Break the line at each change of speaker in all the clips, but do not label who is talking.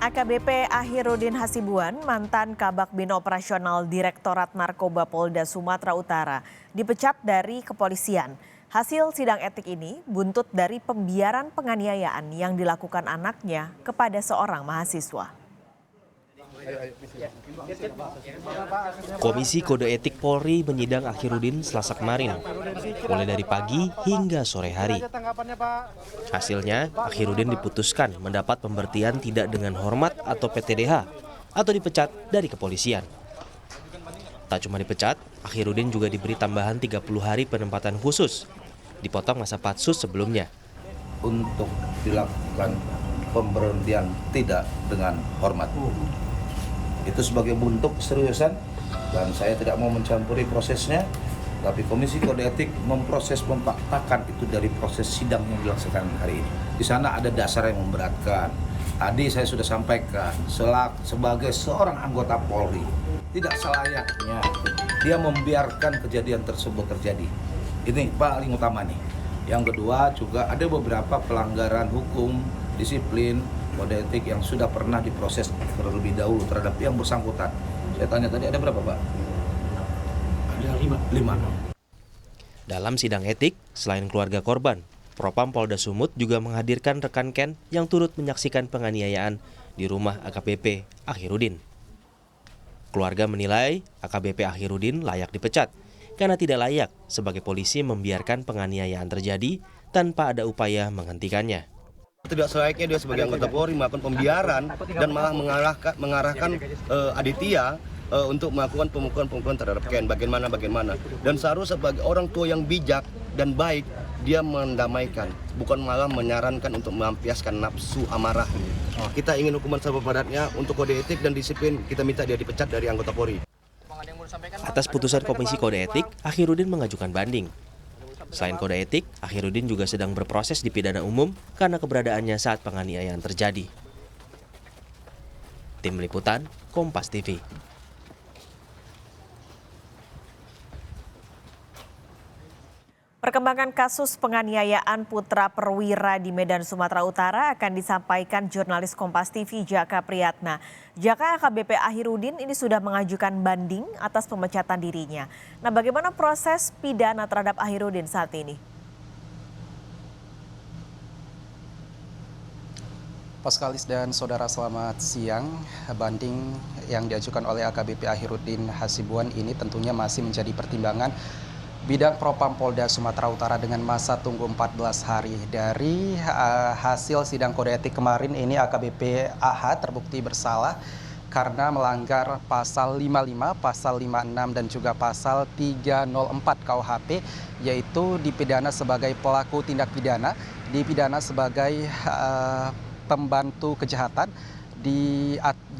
AKBP Akhirudin Hasibuan, mantan Kabak Bina Operasional Direktorat Narkoba Polda Sumatera Utara, dipecat dari kepolisian. Hasil sidang etik ini buntut dari pembiaran penganiayaan yang dilakukan anaknya kepada seorang mahasiswa.
Komisi Kode Etik Polri menyidang Akhirudin Selasa kemarin, mulai dari pagi hingga sore hari. Hasilnya, Akhirudin diputuskan mendapat pemberhentian tidak dengan hormat atau PTDH atau dipecat dari kepolisian. Tak cuma dipecat, Akhirudin juga diberi tambahan 30 hari penempatan khusus, dipotong masa patsus sebelumnya.
Untuk dilakukan pemberhentian tidak dengan hormat. Itu sebagai bentuk keseriusan dan saya tidak mau mencampuri prosesnya, tapi Komisi Kode Etik memproses memfaktakan itu dari proses sidang yang dilaksanakan hari ini. Di sana ada dasar yang memberatkan. Tadi saya sudah sampaikan, sebagai seorang anggota Polri, tidak selayaknya dia membiarkan kejadian tersebut terjadi. Ini paling utama nih. Yang kedua juga ada beberapa pelanggaran hukum, disiplin, kode etik yang sudah pernah diproses terlebih dahulu terhadap yang bersangkutan. Saya tanya tadi ada berapa, Pak? Ada 5.
Dalam sidang etik, selain keluarga korban, Propam Polda Sumut juga menghadirkan rekan Ken yang turut menyaksikan penganiayaan di rumah AKBP Akhirudin. Keluarga menilai AKBP Akhirudin layak dipecat karena tidak layak sebagai polisi membiarkan penganiayaan terjadi tanpa ada upaya menghentikannya.
Tidak selayaknya dia sebagai anggota Polri melakukan pembiaran dan malah mengarahkan Aditya untuk melakukan pemukulan terhadap Ken. Bagaimana. Dan seharusnya sebagai orang tua yang bijak dan baik, dia mendamaikan, bukan malah menyarankan untuk melampiaskan nafsu amarah. Kita ingin hukuman seberat-beratnya untuk kode etik dan disiplin, kita minta dia dipecat dari anggota Polri.
Atas putusan Komisi Kode Etik, Akhirudin mengajukan banding. Selain kode etik, Akhirudin juga sedang berproses di pidana umum karena keberadaannya saat penganiayaan terjadi. Tim Liputan, Kompas TV.
Perkembangan kasus penganiayaan putra perwira di Medan, Sumatera Utara akan disampaikan jurnalis Kompas TV Jaka Priyatna. Jaka, AKBP Akhirudin ini sudah mengajukan banding atas pemecatan dirinya. Nah, bagaimana proses pidana terhadap Akhirudin saat ini?
Paskalis dan saudara, selamat siang. Banding yang diajukan oleh AKBP Akhirudin Hasibuan ini tentunya masih menjadi pertimbangan Bidang Propam Polda Sumatera Utara dengan masa tunggu 14 hari. Dari hasil sidang kode etik kemarin ini, AKBP AH terbukti bersalah karena melanggar pasal 55, pasal 56 dan juga pasal 304 KUHP, yaitu dipidana sebagai pelaku tindak pidana, dipidana sebagai pembantu kejahatan,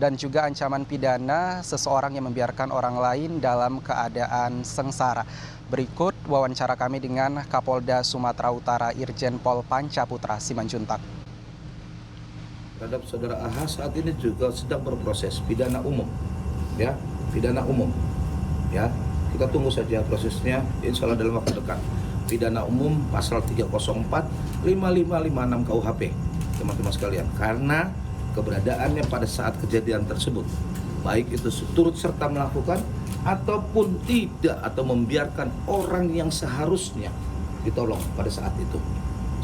dan juga ancaman pidana seseorang yang membiarkan orang lain dalam keadaan sengsara. Berikut wawancara kami dengan Kapolda Sumatera Utara Irjen Pol Pancaputra Simanjuntak.
Terhadap saudara AH saat ini juga sedang berproses pidana umum, ya, pidana umum, ya. Kita tunggu saja prosesnya, insya Allah dalam waktu dekat. Pidana umum pasal 304, 5556 KUHP, teman-teman sekalian, karena keberadaannya pada saat kejadian tersebut, baik itu turut serta melakukan ataupun tidak, atau membiarkan orang yang seharusnya ditolong pada saat itu.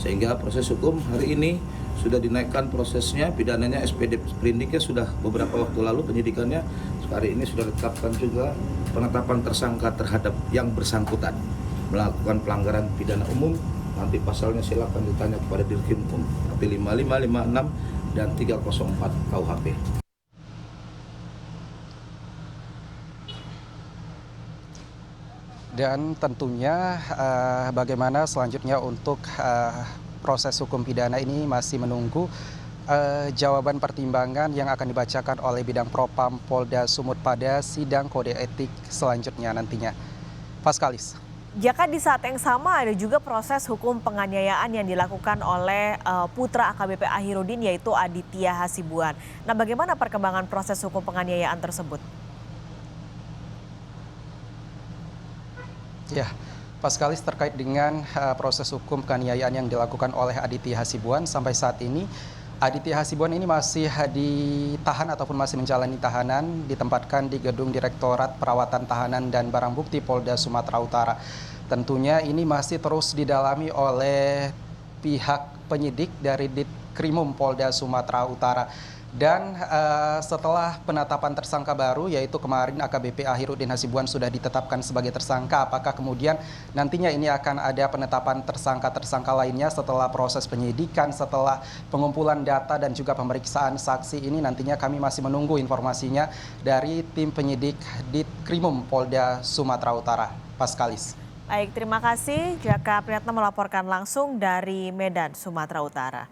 Sehingga proses hukum hari ini sudah dinaikkan prosesnya, pidananya SPD sprindiknya sudah beberapa waktu lalu penyidikannya, hari ini sudah ditetapkan juga penetapan tersangka terhadap yang bersangkutan melakukan pelanggaran pidana umum. Nanti pasalnya silakan ditanya kepada Dirkrim UM, tapi 5556 dan 304 KUHP.
Dan tentunya bagaimana selanjutnya untuk proses hukum pidana ini masih menunggu jawaban pertimbangan yang akan dibacakan oleh Bidang Propam Polda Sumut pada sidang kode etik selanjutnya nantinya. Paskalis.
Jaka, di saat yang sama ada juga proses hukum penganiayaan yang dilakukan oleh putra AKBP Akhirudin, yaitu Aditya Hasibuan. Nah, bagaimana perkembangan proses hukum penganiayaan tersebut?
Ya, Paskalis, terkait dengan proses hukum penganiayaan yang dilakukan oleh Aditya Hasibuan, sampai saat ini Aditya Hasibuan ini masih ditahan ataupun masih menjalani tahanan, ditempatkan di gedung Direktorat Perawatan Tahanan dan Barang Bukti Polda Sumatera Utara. Tentunya ini masih terus didalami oleh pihak penyidik dari Ditkrimum Polda Sumatera Utara. Dan setelah penetapan tersangka baru, yaitu kemarin AKBP Akhirudin Hasibuan sudah ditetapkan sebagai tersangka, apakah kemudian nantinya ini akan ada penetapan tersangka-tersangka lainnya setelah proses penyidikan, setelah pengumpulan data dan juga pemeriksaan saksi ini, nantinya kami masih menunggu informasinya dari tim penyidik Ditkrimum Polda Sumatera Utara. Paskalis.
Baik, terima kasih. Jaka Priyatna melaporkan langsung dari Medan, Sumatera Utara.